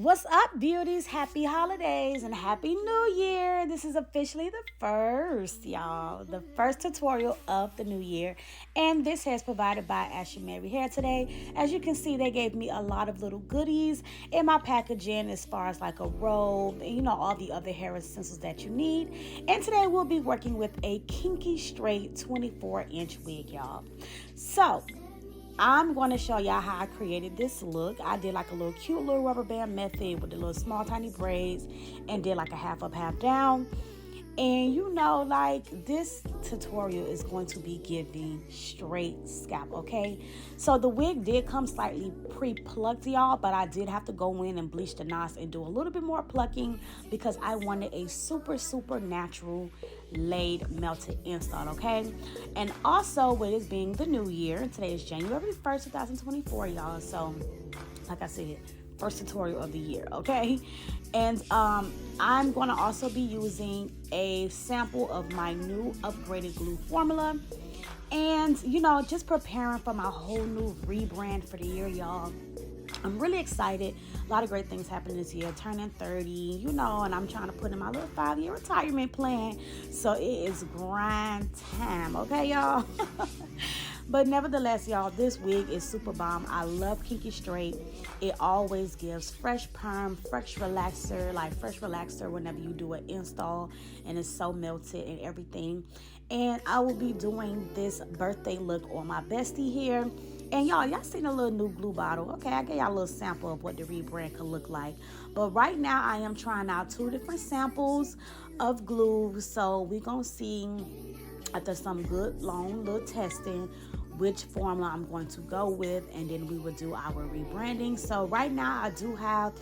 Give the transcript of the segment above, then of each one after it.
What's up, beauties? Happy holidays and happy new year. This is officially the first, y'all. The first tutorial of the new year. And this hair is provided by Ashimary Hair today. As you can see, they gave me a lot of little goodies in my packaging as far as like a robe and all the other hair essentials that you need. And today we'll be working with a Kinky straight 24-inch wig, y'all. So I'm going to show y'all how I created this look. I did like a little cute little rubber band method with the little small tiny braids and did like a half up, half down. And like this tutorial is going to be giving straight scalp, okay? So the wig did come slightly pre-plucked, y'all, but I did have to go in and bleach the knots and do a little bit more plucking because I wanted a super natural laid melted install, okay? And also with it being the new year, today is January 1st, 2024, y'all. So like I said, first tutorial of the year, okay? And I'm going to also be using a sample of my new upgraded glue formula and just preparing for my whole new rebrand for the year, y'all. I'm really excited. A lot of great things happening this year. Turning 30, and I'm trying to put in my little 5-year retirement plan. So it is grind time, okay, y'all? But nevertheless, y'all, this wig is super bomb. I love Kinky straight. It always gives fresh perm, fresh relaxer whenever you do an install, and it's so melted and everything. And I will be doing this birthday look on my Bestie here. And y'all seen a little new glue bottle. Okay, I gave y'all a little sample of what the rebrand could look like. But right now I am trying out 2 different samples of glue. So we're going to see after some good long little testing which formula I'm going to go with, and then we will do our rebranding. So right now I do have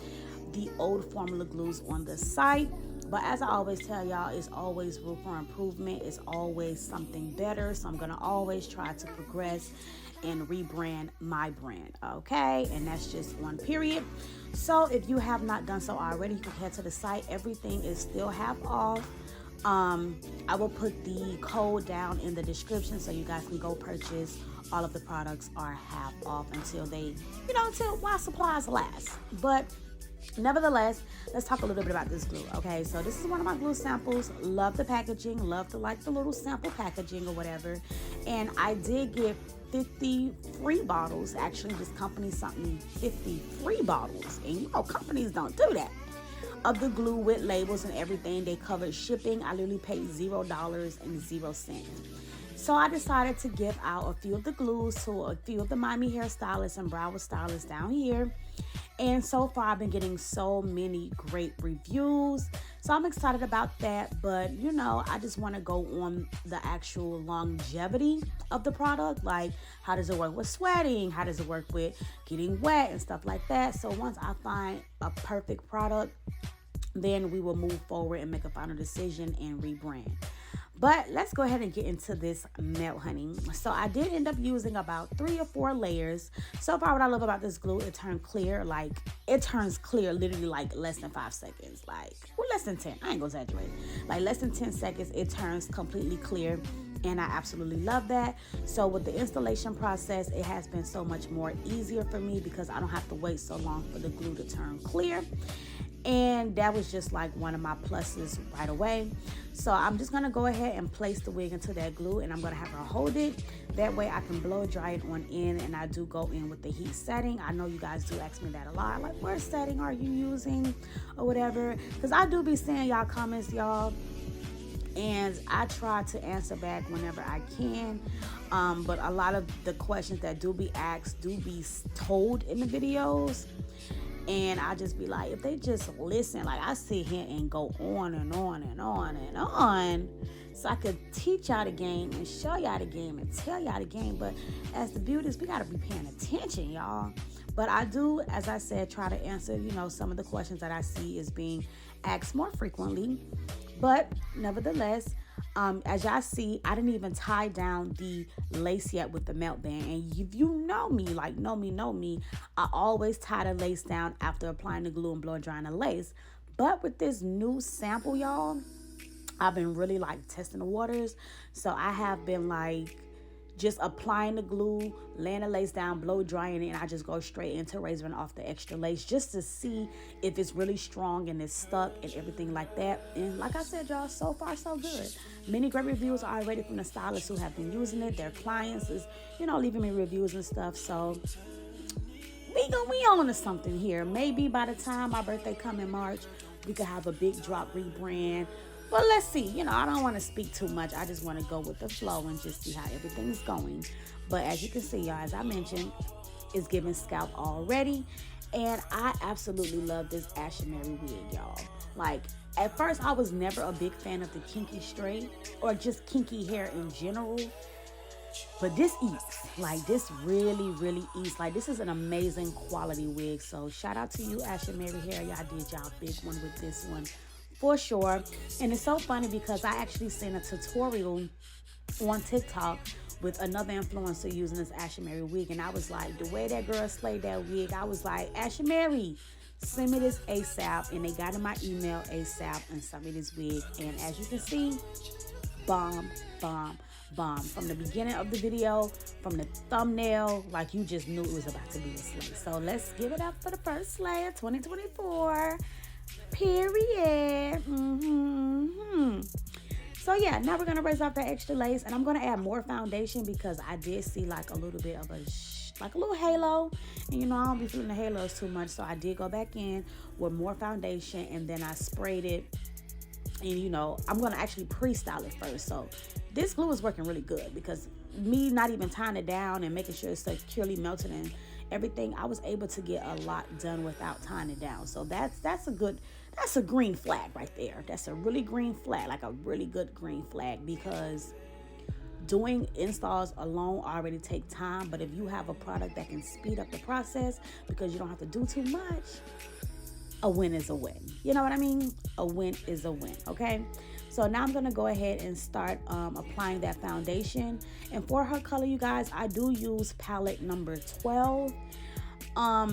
the old formula glues on the site, but as I always tell y'all, it's always room for improvement. It's always something better. So I'm gonna always try to progress and rebrand my brand, okay? And that's just one period. So if you have not done so already, you can head to the site. Everything is still half off. I will put the code down in the description so you guys can go purchase. All of the products are half off until they, until while supplies last. But nevertheless, let's talk a little bit about this glue, okay? So this is one of my glue samples. Love the packaging, love the little sample packaging or whatever. And I did get 50 free bottles. Actually, this company sent me 50 free bottles. And companies don't do that. Of the glue with labels and everything. They covered shipping. I literally paid $0.00. So I decided to give out a few of the glues to a few of the Miami hairstylists and Broward stylists down here. And so far I've been getting so many great reviews. So I'm excited about that. But I just want to go on the actual longevity of the product. Like, how does it work with sweating? How does it work with getting wet and stuff like that? So once I find a perfect product, then we will move forward and make a final decision and rebrand. But let's go ahead and get into this melt, honey. So I did end up using about 3 or 4 layers. So far, what I love about this glue, it turned clear. Like, it turns clear literally like less than 5 seconds. Less than 10. I ain't gonna exaggerate. Like less than 10 seconds, it turns completely clear. And I absolutely love that. So with the installation process, it has been so much more easier for me because I don't have to wait so long for the glue to turn clear. And that was just like one of my pluses right away. So I'm just gonna go ahead and place the wig into that glue, and I'm gonna have her hold it. That way I can blow dry it on in, and I do go in with the heat setting. I know you guys do ask me that a lot, like what setting are you using or whatever, because I do be seeing y'all comments, y'all, and I try to answer back whenever I can. But a lot of the questions that do be asked do be told in the videos. And I just be like, if they just listen, like I sit here and go on and on and on and on, so I could teach y'all the game and show y'all the game and tell y'all the game. But as the beauties, we gotta be paying attention, y'all. But I do, as I said, try to answer, some of the questions that I see is being asked more frequently. But nevertheless, as y'all see, I didn't even tie down the lace yet with the melt band. And if you know me, know me, I always tie the lace down after applying the glue and blow drying the lace. But with this new sample, y'all, I've been really testing the waters. So I have been just applying the glue, laying the lace down, blow drying it, and I just go straight into razoring off the extra lace just to see if it's really strong and it's stuck and everything like that. And like I said, y'all, so far so good. Many great reviews are already from the stylists who have been using it. Their clients is, leaving me reviews and stuff. So we on to something here. Maybe by the time my birthday come in March, we could have a big drop rebrand. But let's see. I don't want to speak too much. I just want to go with the flow and just see how everything's going. But as you can see, y'all, as I mentioned, it's giving scalp already. And I absolutely love this Ashimary wig, y'all. Like, at first, I was never a big fan of the kinky straight or just kinky hair in general. But this eats. Like, this really, really eats. Like, this is an amazing quality wig. So, shout out to you, Ashimary Hair. Y'all did y'all big one with this one for sure. And it's so funny because I actually seen a tutorial on TikTok with another influencer using this Ashimary wig. And I was like, the way that girl slayed that wig, I was like, Ashimary, send me this ASAP. And they got in my email ASAP and sent me this wig. And as you can see, bomb, bomb, bomb. From the beginning of the video, from the thumbnail, like you just knew it was about to be a slay. So let's give it up for the first slay of 2024. Period. So yeah, now we're gonna raise off that extra lace, and I'm gonna add more foundation because I did see like a little bit of like a little halo, and I don't be feeling the halos too much, so I did go back in with more foundation, and then I sprayed it. And I'm gonna actually pre-style it first. So this glue is working really good because me not even tying it down and making sure it's securely melted and everything, I was able to get a lot done without tying it down. So that's a green flag right there. That's a really green flag, like a really good green flag, because doing installs alone already take time. But if you have a product that can speed up the process because you don't have to do too much, a win is a win. You know what I mean? A win is a win, okay? So now I'm going to go ahead and start applying that foundation. And for her color, you guys, I do use palette number 12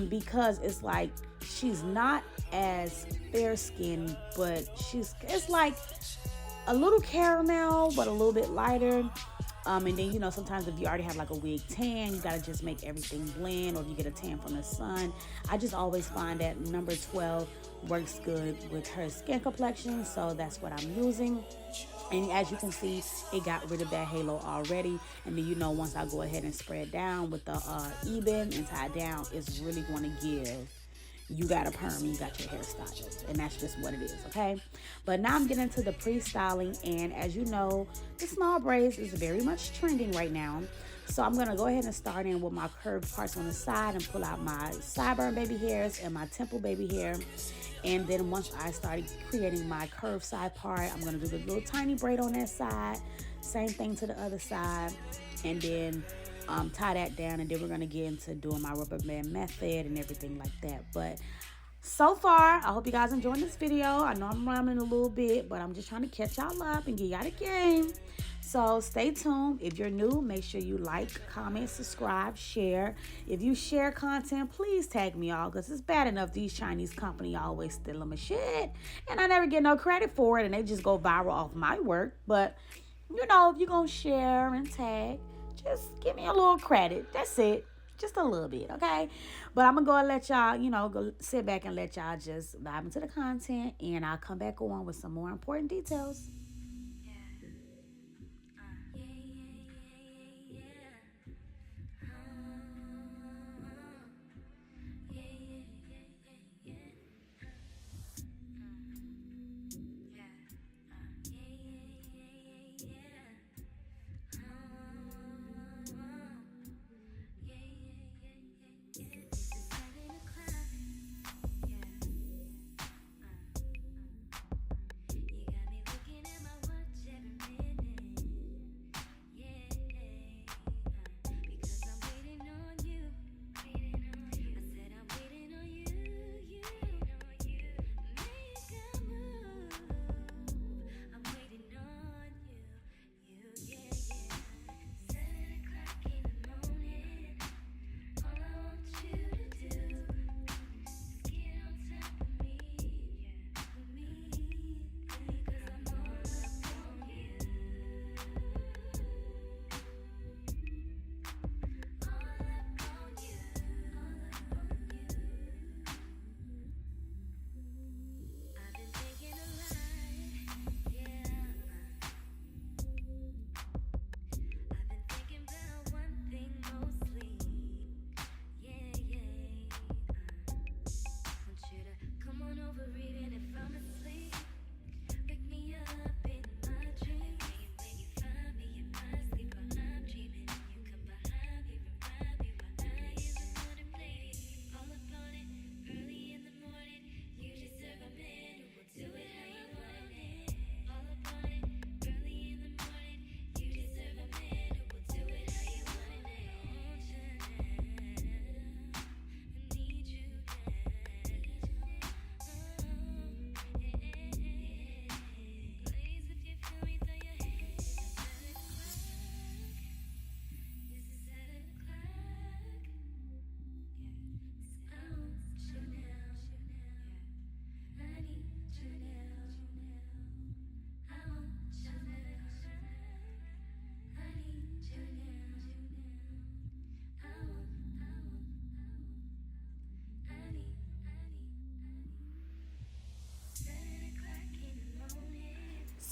because it's like she's not as fair skinned, but it's like a little caramel, but a little bit lighter. And then, sometimes if you already have like a wig tan, you got to just make everything blend, or if you get a tan from the sun. I just always find that number 12 works good with her skin complexion, so that's what I'm using. And as you can see, it got rid of that halo already. And then, once I go ahead and spray it down with the Eben and tie it down, it's really going to give. You got a perm, you got your hairstyle, and that's just what it is, okay? But now I'm getting into the pre-styling, and as you know, the small braids is very much trending right now. So I'm gonna go ahead and start in with my curved parts on the side and pull out my sideburn baby hairs and my temple baby hair. And then once I started creating my curved side part, I'm gonna do the little tiny braid on that side, same thing to the other side, and then tie that down, and then we're gonna get into doing my rubber band method and everything like that. But so far, I hope you guys enjoying this video. I know I'm rambling a little bit, but I'm just trying to catch y'all up and get y'all the game. So stay tuned. If you're new, make sure you like, comment, subscribe, share. If you share content, please tag me all, because it's bad enough these Chinese companies always stealing my shit, and I never get no credit for it, and they just go viral off my work. But if you're gonna share and tag, just give me a little credit. That's it. Just a little bit, okay? But I'm going to go and let y'all, go sit back and let y'all just dive into the content. And I'll come back on with some more important details.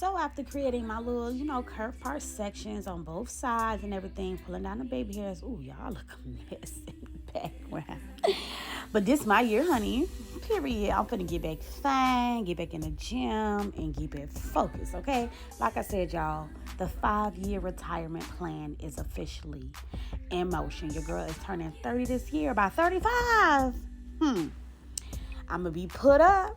So after creating my little, curved part sections on both sides and everything, pulling down the baby hairs. Ooh, y'all look a mess in the background. But this my year, honey. Period. I'm finna get back fine, get back in the gym, and get back focused, okay? Like I said, y'all, the 5-year retirement plan is officially in motion. Your girl is turning 30 this year. By 35, I'm gonna be put up.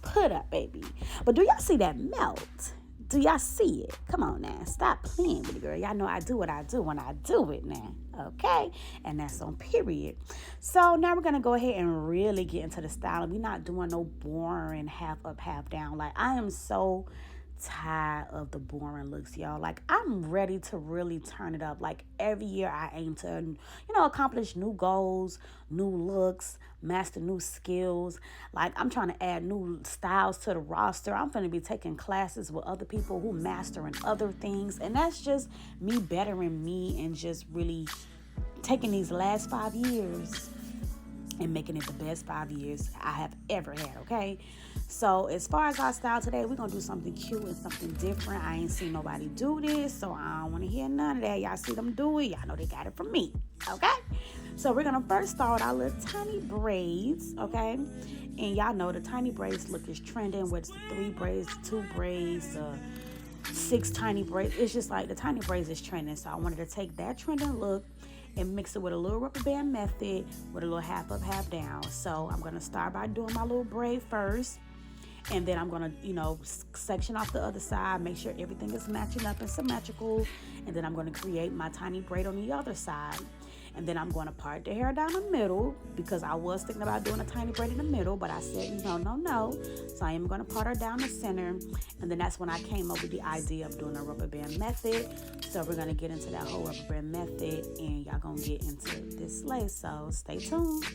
Put up, baby. But do y'all see that melt? Do y'all see it? Come on now. Stop playing with it, girl. Y'all know I do what I do when I do it now. Okay? And that's on period. So now we're going to go ahead and really get into the styling. We're not doing no boring half up, half down. Like, I am so tired of the boring looks, y'all. Like, I'm ready to really turn it up. Like, every year I aim to, accomplish new goals, new looks, master new skills. Like, I'm trying to add new styles to the roster. I'm going to be taking classes with other people who mastering other things. And that's just me bettering me and just really taking these last 5 years and making it the best 5 years I have ever had, okay? So as far as our style today, we're going to do something cute and something different. I ain't seen nobody do this, so I don't want to hear none of that. Y'all see them do it. Y'all know they got it from me, okay? So we're going to first start our little tiny braids, okay? And y'all know the tiny braids look is trending, whether it's the 3 braids, 2 braids, 6 tiny braids. It's just like the tiny braids is trending, so I wanted to take that trending look and mix it with a little rubber band method with a little half up, half down. So I'm going to start by doing my little braid first. And then I'm going to, section off the other side, make sure everything is matching up and symmetrical. And then I'm going to create my tiny braid on the other side. And then I'm going to part the hair down the middle because I was thinking about doing a tiny braid in the middle, but I said no. So I am going to part her down the center. And then that's when I came up with the idea of doing a rubber band method. So we're going to get into that whole rubber band method and y'all going to get into this lace. So stay tuned.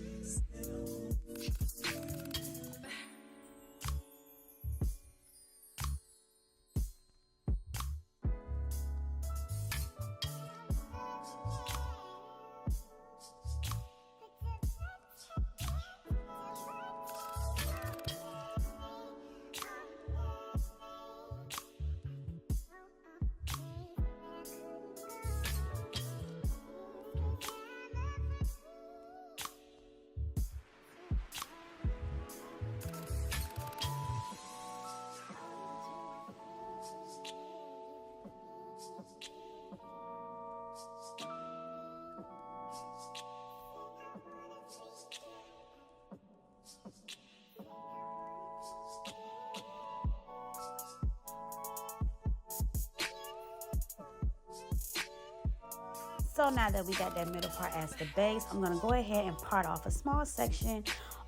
So now that we got that middle part as the base, I'm going to go ahead and part off a small section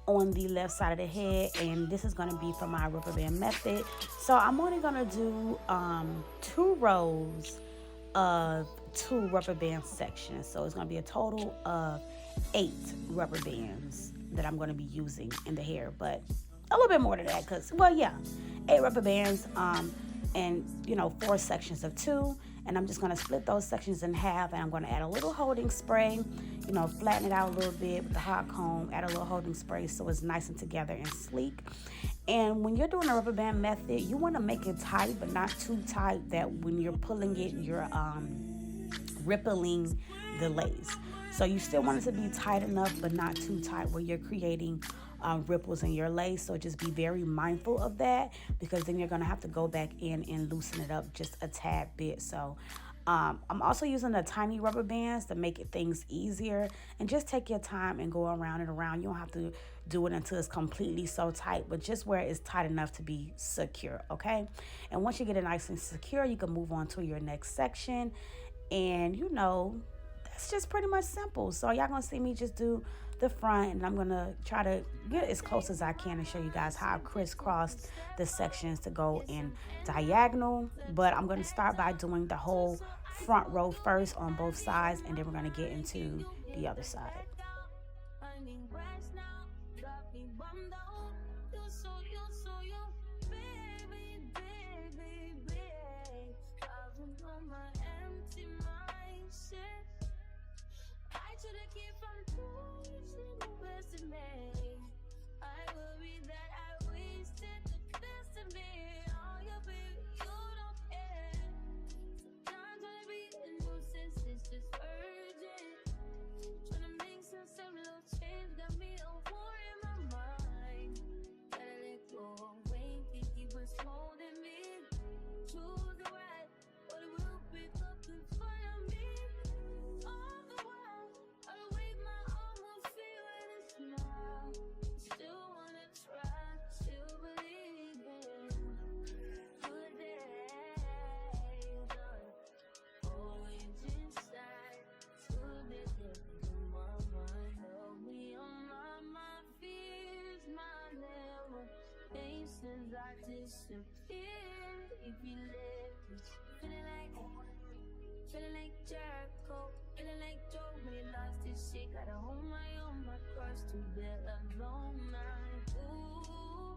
on the left side of the head, and this is going to be for my rubber band method. So I'm only going to do 2 rows of 2 rubber band sections. So it's going to be a total of 8 rubber bands that I'm going to be using in the hair, but a little bit more than that because, 8 rubber bands and 4 sections of 2. And I'm just going to split those sections in half, and I'm going to add a little holding spray, flatten it out a little bit with the hot comb, add a little holding spray so it's nice and together and sleek. And when you're doing a rubber band method, you want to make it tight, but not too tight that when you're pulling it, you're rippling the lace. So you still want it to be tight enough, but not too tight where you're creating ripples in your lace. So just be very mindful of that, because then you're going to have to go back in and loosen it up just a tad bit. So I'm also using the tiny rubber bands to make things easier, and just take your time and go around and around. You don't have to do it until it's completely so tight, but just where it's tight enough to be secure, okay? And once you get it nice and secure, you can move on to your next section, and that's just pretty much simple. So y'all gonna see me just do the front, and I'm gonna try to get as close as I can and show you guys how I crisscrossed the sections to go in diagonal. But I'm gonna start by doing the whole front row first on both sides, and then we're gonna get into the other side. I worry that I wasted the best of me. All your disappear if you live. Feeling like Jericho, feeling like Joe when he lost his shit. Gotta hold my own, my cross to bear alone. Ooh,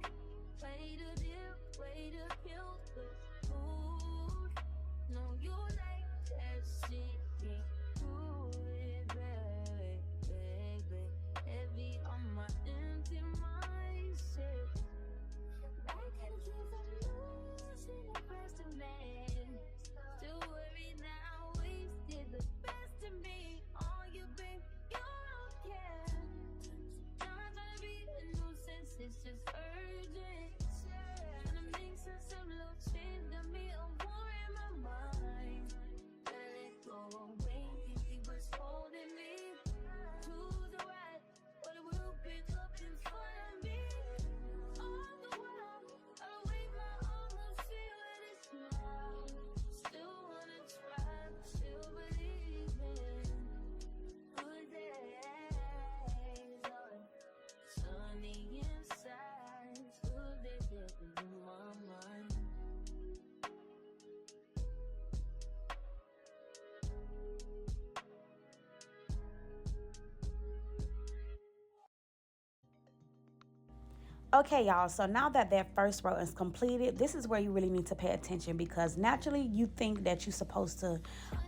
way to dip, way to kill the food. No, you like that shit, can't do it, baby, baby. Heavy on my empty mindset. I can't keep from losing the rest of me. Still worried now, wasted the best of me. Oh, you babe, you don't care. Not trying to be a nuisance, it's just urgent. Trying to make sense of little shit, got me a war in my mind. Let it go away, he was holding me to the right, but it will pick up in front of me. All the while, I'll wave my arms and see what it's now. Still wanna try, still believe in good days. Sunny inside, good days in my mind. Okay, y'all, so now that first row is completed, this is where you really need to pay attention, because naturally you think that you're supposed to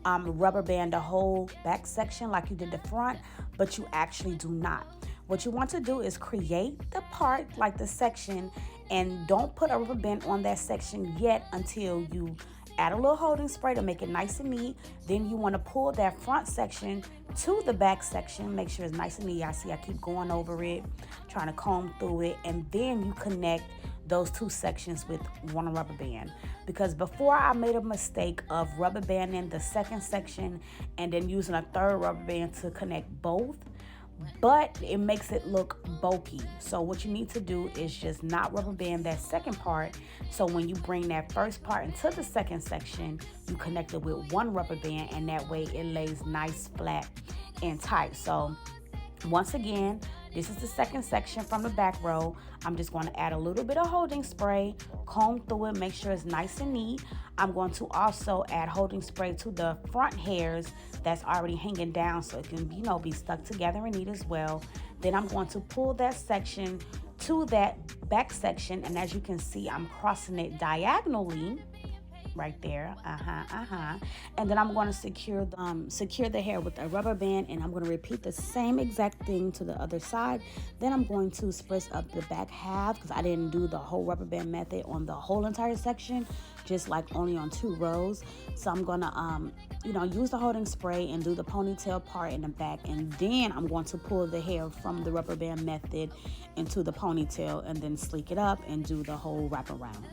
rubber band the whole back section like you did the front, but you actually do not. What you want to do is create the part, like the section, and don't put a rubber band on that section yet until you add a little holding spray to make it nice and neat. Then you want to pull that front section to the back section, make sure it's nice and neat. I see I keep going over it, trying to comb through it, and then you connect those two sections with one rubber band. Because before, I made a mistake of rubber banding the second section and then using a third rubber band to connect both, but it makes it look bulky. So what you need to do is just not rubber band that second part, so when you bring that first part into the second section, you connect it with one rubber band, and that way it lays nice, flat, and tight. So once again, this is the second section from the back row. I'm just going to add a little bit of holding spray, comb through it, make sure it's nice and neat. I'm going to also add holding spray to the front hairs that's already hanging down, so it can, be stuck together and neat as well. Then I'm going to pull that section to that back section, and as you can see, I'm crossing it diagonally right there. And then I'm going to secure the hair with a rubber band, and I'm going to repeat the same exact thing to the other side. Then I'm going to spruce up the back half, because I didn't do the whole rubber band method on the whole entire section, just like only on 2 rows. So I'm going to use the holding spray and do the ponytail part in the back, and then I'm going to pull the hair from the rubber band method into the ponytail, and then sleek it up and do the whole wraparound.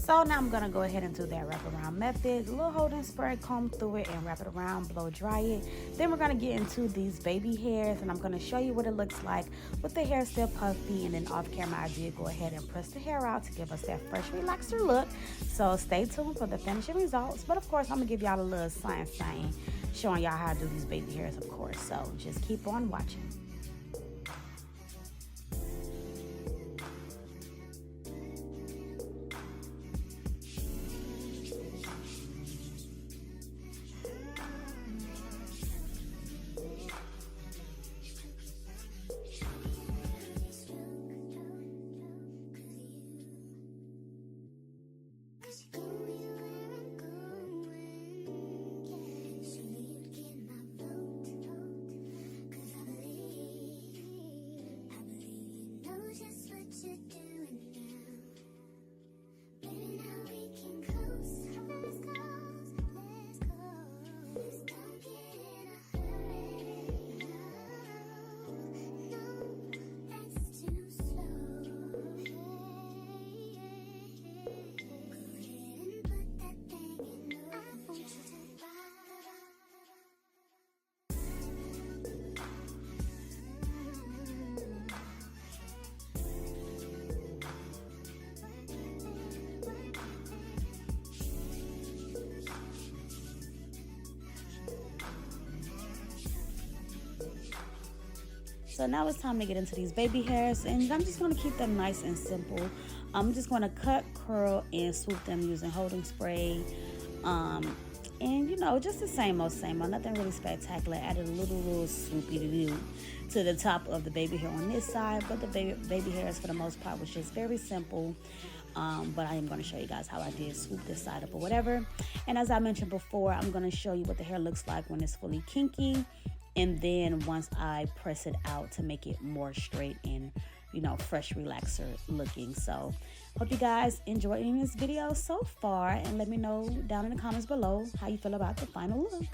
So now I'm gonna go ahead and do that wraparound method. A little holding spray, comb through it and wrap it around, blow dry it. Then we're gonna get into these baby hairs and I'm gonna show you what it looks like with the hair still puffy. And then off camera I did go ahead and press the hair out to give us that fresh relaxer look. So stay tuned for the finishing results. But of course I'm gonna give y'all a little science thing showing y'all how to do these baby hairs, of course. So just keep on watching. So now it's time to get into these baby hairs, and I'm just going to keep them nice and simple. I'm just going to cut, curl, and swoop them using holding spray. And you know, just the same old, nothing really spectacular. Added a little swoopy to the top of the baby hair on this side, but the baby hairs for the most part was just very simple. But I am going to show you guys how I did swoop this side up or whatever. And as I mentioned before, I'm going to show you what the hair looks like when it's fully kinky. And then once I press it out to make it more straight and, you know, fresh relaxer looking. So hope you guys enjoyed this video so far, and let me know down in the comments below how you feel about the final look.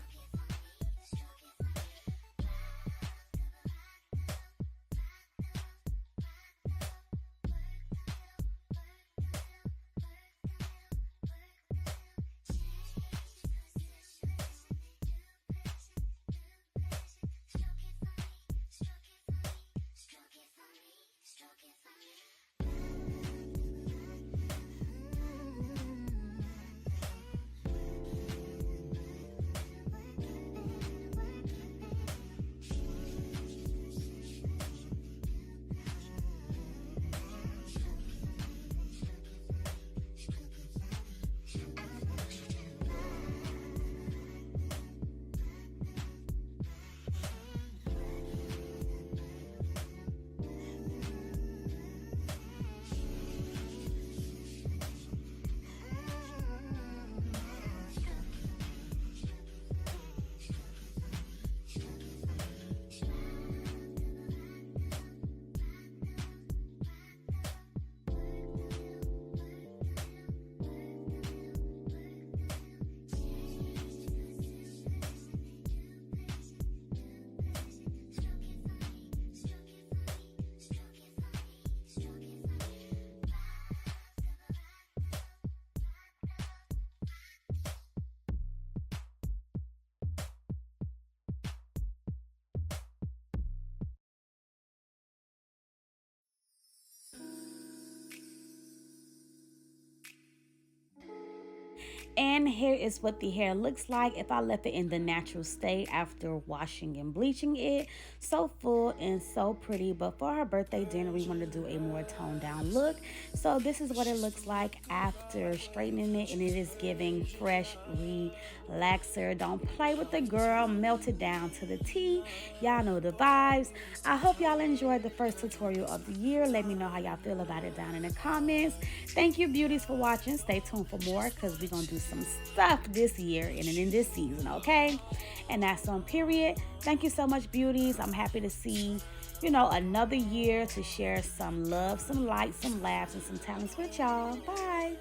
And here is what the hair looks like if I left it in the natural state after washing and bleaching it. So full and so pretty, but for her birthday dinner we wanted to do a more toned down look. So this is what it looks like after straightening it, and it is giving fresh relaxer. Don't play with the girl, melt it down to the T. Y'all know the vibes. I hope y'all enjoyed the first tutorial of the year. Let me know how y'all feel about it down in the comments. Thank you, beauties, for watching. Stay tuned for more because we're gonna do some stuff this year and in this season, okay? And that's on period. Thank you so much, beauties. I'm happy to see, you know, another year to share some love, some light, some laughs, and some talents with y'all. Bye.